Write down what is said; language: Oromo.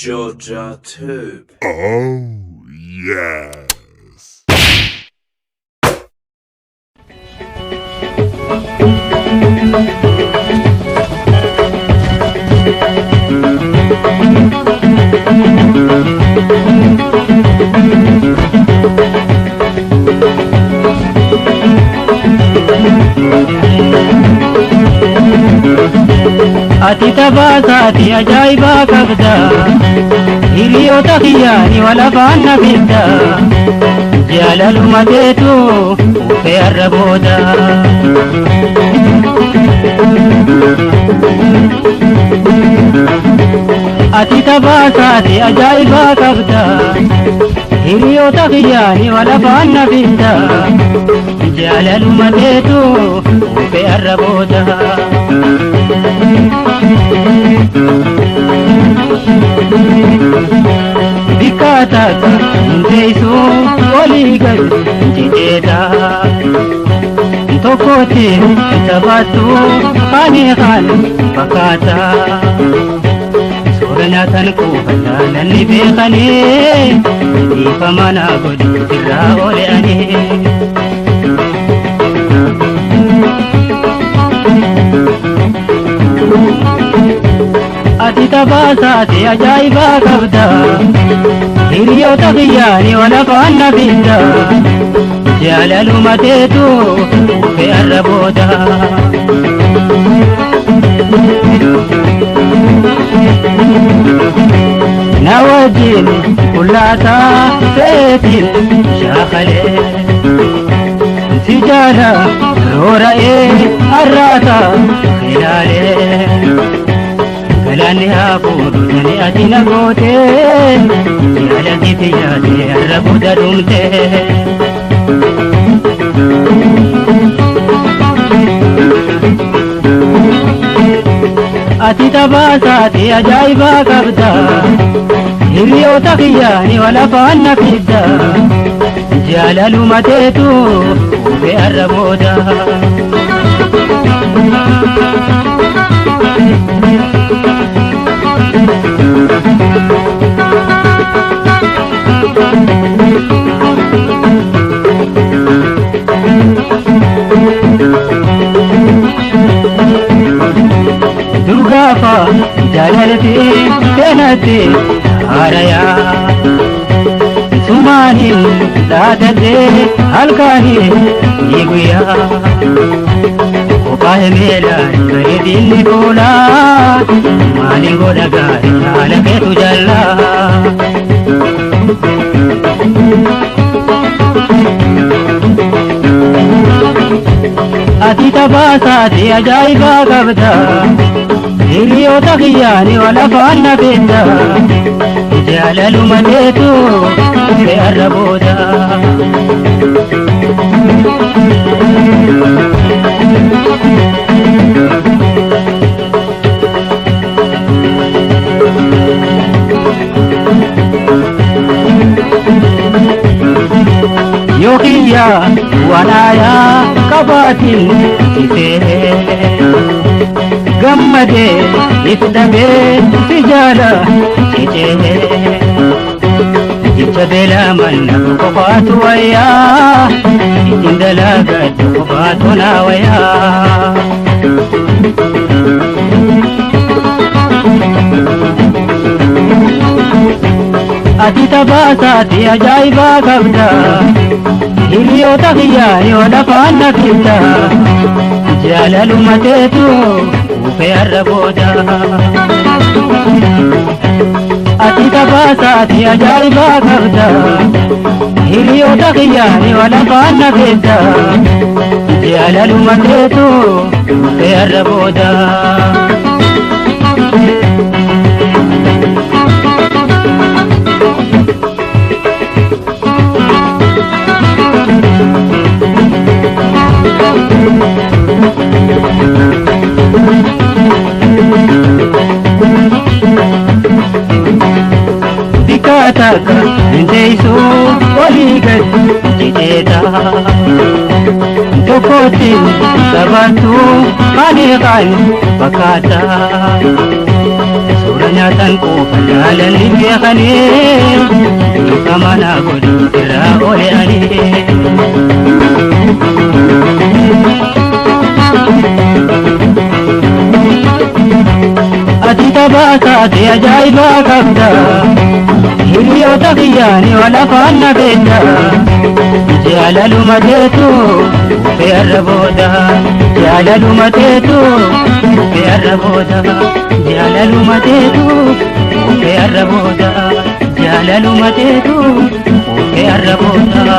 Georgia Tube. Oh, yes. ati tabasati ajaiba kabda hiriyota khiyani wala fanna bidda jalalu matetu ufe arraboda ati tabasati ajaiba kabda hiriyota khiyani wala fanna bidda jalalu matetu ufe arraboda Bikataka ntesu oligal jideda Tokote tabatu khan bakata Sorana tanku batana libe khane Ifamana godu sirra ole ane ati tabasati ajaiba kabda hiriyota khiyani wala fanna bidda jalalu matetu ufe arraboda nawajin kullata setin shakhale sijara rorae arrata khilale kalani hapur jani atina gote yala gitiyate arrabuda dumte ati tabasati ajaiba kabda hiriyota khiyani wala fanna bidda jalalu matetu ufe arraboda Durgafa jalalati tenati haraya Sumani dadade halkani yiguya Opahe mela kare dilli bola mani goda gari chala ke tujalla ati tabasati ajaiba kabda hiriyota khiyani wala fanna bidda jalalu matetu ufe arraboda yokiya wanaya kabatin kite gammade ifdabe tijala chiche ichadela manna qofatu waya indala gad qofatu nawaya ati tabasati ajaiba kabda hiriyota khiyani wala fanna bidda jalalu matetu ufe arraboda ati tabasati ajaiba kabda hiriyota khiyani wala fanna bidda jalalu matetu ufe arraboda Bikataka ntesu oligal jideda Tokote tabatu khan bakata Uranya tanku pandalan libekhane kamana godi ra ole ani Adita baka ati ajaiba kabda Hiriyota kiyani wala fanna beda Jalalu matetu upe arraboda Jalalu matetu upe arraboda Jalalu matetu upe arraboda Jalalu matetu upe arraboda